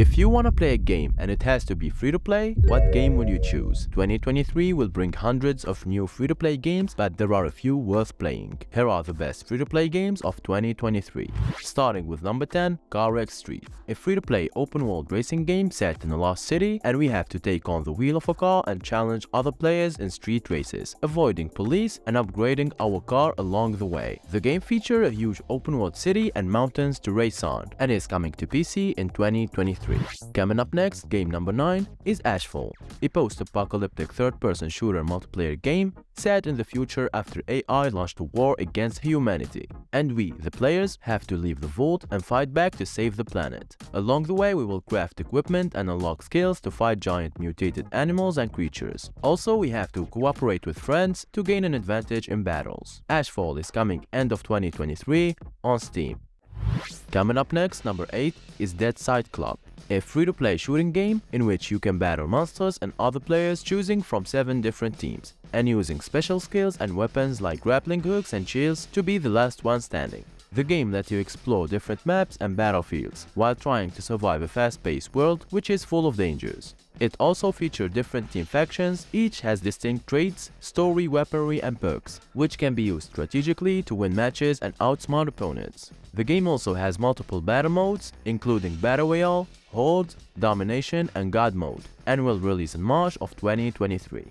If you want to play a game and it has to be free-to-play, what game would you choose? 2023 will bring hundreds of new free-to-play games, but there are a few worth playing. Here are the best free-to-play games of 2023. Starting with number 10, CarX Street. A free-to-play open-world racing game set in a lost city, and we have to take on the wheel of a car and challenge other players in street races, avoiding police and upgrading our car along the way. The game features a huge open-world city and mountains to race on, and is coming to PC in 2023. Coming up next, game number 9 is ASHFALL, a post-apocalyptic third-person shooter multiplayer game set in the future after AI launched a war against humanity, and we, the players, have to leave the vault and fight back to save the planet. Along the way, we will craft equipment and unlock skills to fight giant mutated animals and creatures. Also, we have to cooperate with friends to gain an advantage in battles. ASHFALL is coming end of 2023 on Steam. Coming up next, number 8 is Cide Club, a free-to-play shooting game in which you can battle monsters and other players choosing from 7 different teams and using special skills and weapons like grappling hooks and shields to be the last one standing. The game lets you explore different maps and battlefields while trying to survive a fast-paced world which is full of dangers. It also features different team factions, each has distinct traits, story, weaponry and perks, which can be used strategically to win matches and outsmart opponents. The game also has multiple battle modes, including Battle Royale, Horde, Domination and God mode, and will release in March of 2023.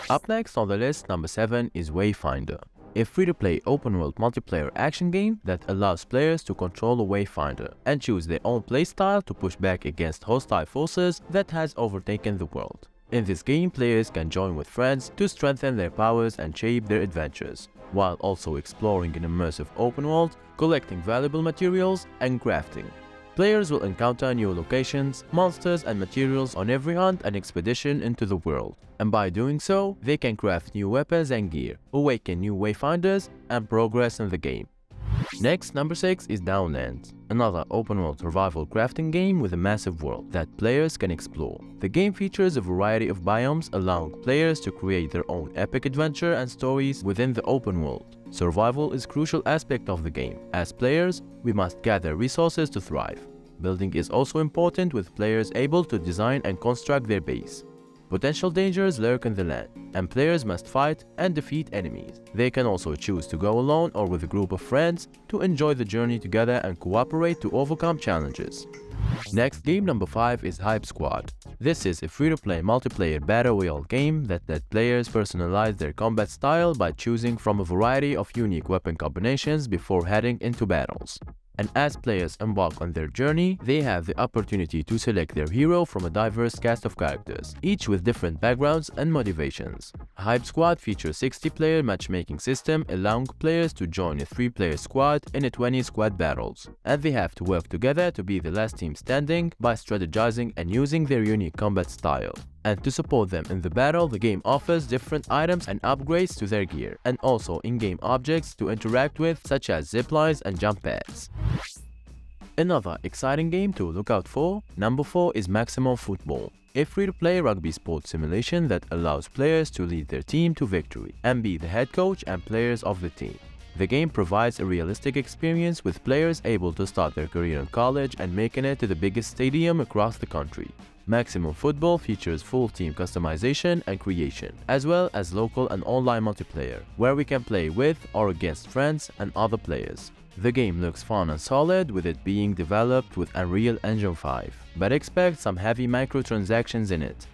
Up next on the list, number 7 is WAYFINDER, a free-to-play open-world multiplayer action game that allows players to control a wayfinder and choose their own playstyle to push back against hostile forces that has overtaken the world. In this game, players can join with friends to strengthen their powers and shape their adventures, while also exploring an immersive open world, collecting valuable materials, and crafting. Players will encounter new locations, monsters and materials on every hunt and expedition into the world, and by doing so, they can craft new weapons and gear, awaken new wayfinders, and progress in the game. Next, number 6 is DOWNLANDS, another open-world survival crafting game with a massive world that players can explore. The game features a variety of biomes, allowing players to create their own epic adventure and stories within the open world. Survival is a crucial aspect of the game. As players, we must gather resources to thrive. Building is also important, with players able to design and construct their base. Potential dangers lurk in the land, and players must fight and defeat enemies. They can also choose to go alone or with a group of friends to enjoy the journey together and cooperate to overcome challenges. Next, game number 5 is Hypesquad. This is a free-to-play multiplayer battle royale game that let players personalize their combat style by choosing from a variety of unique weapon combinations before heading into battles. And as players embark on their journey, they have the opportunity to select their hero from a diverse cast of characters, each with different backgrounds and motivations. Hypesquad features a 60-player matchmaking system, allowing players to join a 3-player squad in a 20-squad battles, and they have to work together to be the last team standing by strategizing and using their unique combat style. And to support them in the battle, the game offers different items and upgrades to their gear, and also in-game objects to interact with, such as ziplines and jump pads. Another exciting game to look out for, number 4, is Maximum Football, a free-to-play rugby sports simulation that allows players to lead their team to victory and be the head coach and players of the team. The game provides a realistic experience, with players able to start their career in college and making it to the biggest stadium across the country. Maximum Football features full team customization and creation, as well as local and online multiplayer, where we can play with or against friends and other players. The game looks fun and solid, with it being developed with Unreal Engine 5, but expect some heavy microtransactions in it.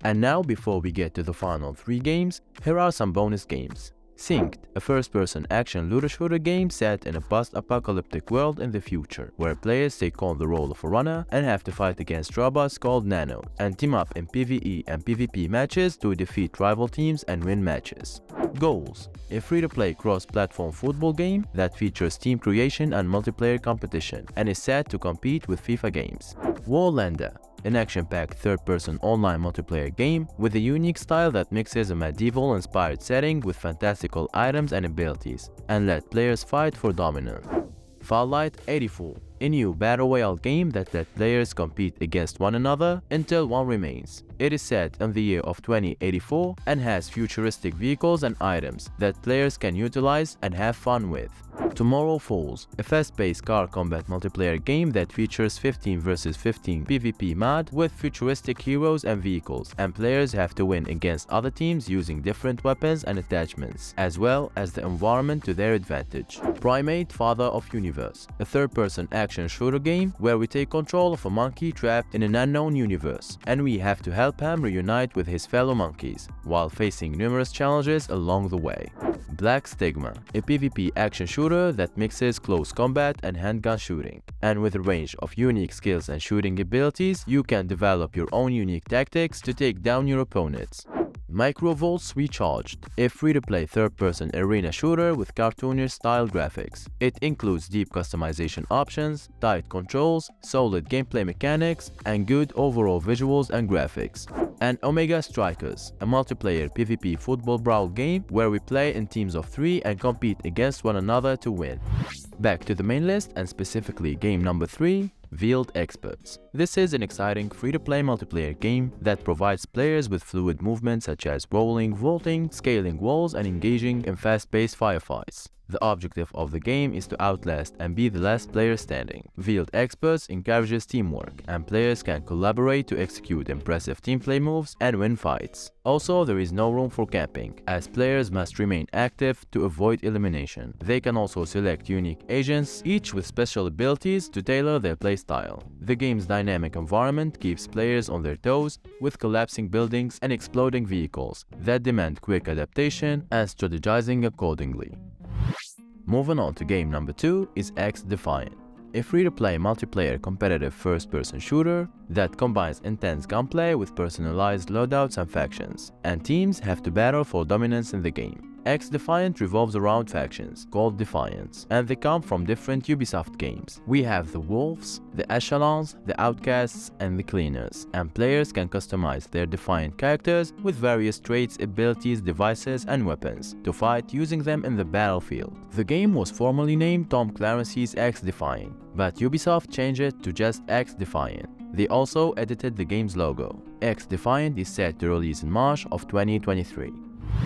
And now, before we get to the final 3 games, here are some bonus games. Synced, a first-person action looter shooter game set in a post-apocalyptic world in the future, where players take on the role of a runner and have to fight against robots called Nano, and team up in PvE and PvP matches to defeat rival teams and win matches. Goals, a free-to-play cross-platform football game that features team creation and multiplayer competition, and is set to compete with FIFA games. Warlander, an action-packed third-person online multiplayer game with a unique style that mixes a medieval-inspired setting with fantastical items and abilities, and let players fight for dominance. Farlight 84, a new battle royale game that let players compete against one another until one remains. It is set in the year of 2084 and has futuristic vehicles and items that players can utilize and have fun with. Tomorrow Falls, a fast-paced car combat multiplayer game that features 15 vs 15 PvP mod with futuristic heroes and vehicles, and players have to win against other teams using different weapons and attachments, as well as the environment to their advantage. Primate, Father of Universe, a third-person action shooter game where we take control of a monkey trapped in an unknown universe, and we have to help him reunite with his fellow monkeys, while facing numerous challenges along the way. Black Stigma, a PvP action shooter that mixes close combat and handgun shooting, and with a range of unique skills and shooting abilities, you can develop your own unique tactics to take down your opponents. Microvolts Recharged, a free-to-play third-person arena shooter with cartoonish-style graphics. It includes deep customization options, tight controls, solid gameplay mechanics, and good overall visuals and graphics. And Omega Strikers, a multiplayer PvP football brawl game where we play in teams of 3 and compete against one another to win. Back to the main list, and specifically game number 3, Veiled Experts. This is an exciting free-to-play multiplayer game that provides players with fluid movements such as rolling, vaulting, scaling walls, and engaging in fast-paced firefights. The objective of the game is to outlast and be the last player standing. Veiled Experts encourages teamwork, and players can collaborate to execute impressive teamplay moves and win fights. Also, there is no room for camping, as players must remain active to avoid elimination. They can also select unique agents, each with special abilities to tailor their playstyle. The game's dynamic environment keeps players on their toes, with collapsing buildings and exploding vehicles that demand quick adaptation and strategizing accordingly. Moving on to game number 2 is X-Defiant, a free-to-play multiplayer competitive first-person shooter that combines intense gunplay with personalized loadouts and factions, and teams have to battle for dominance in the game. X-Defiant revolves around factions, called Defiants, and they come from different Ubisoft games. We have the Wolves, the Echelons, the Outcasts, and the Cleaners, and players can customize their Defiant characters with various traits, abilities, devices, and weapons to fight using them in the battlefield. The game was formerly named Tom Clancy's X-Defiant, but Ubisoft changed it to just X-Defiant. They also edited the game's logo. X-Defiant is set to release in March of 2023.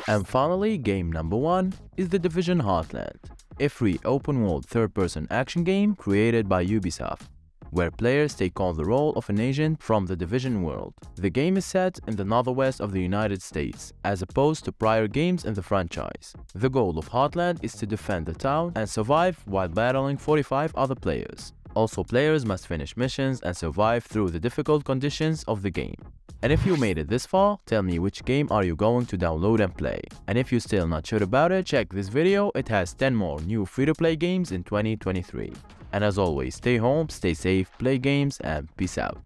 And finally, game number 1 is The Division Heartland, a free open-world third-person action game created by Ubisoft, where players take on the role of an agent from the Division world. The game is set in the northwest of the United States, as opposed to prior games in the franchise. The goal of Heartland is to defend the town and survive while battling 45 other players. Also, players must finish missions and survive through the difficult conditions of the game. And if you made it this far, tell me which game are you going to download and play. And if you're still not sure about it, check this video, it has 10 more new free-to-play games in 2023. And as always, stay home, stay safe, play games, and peace out.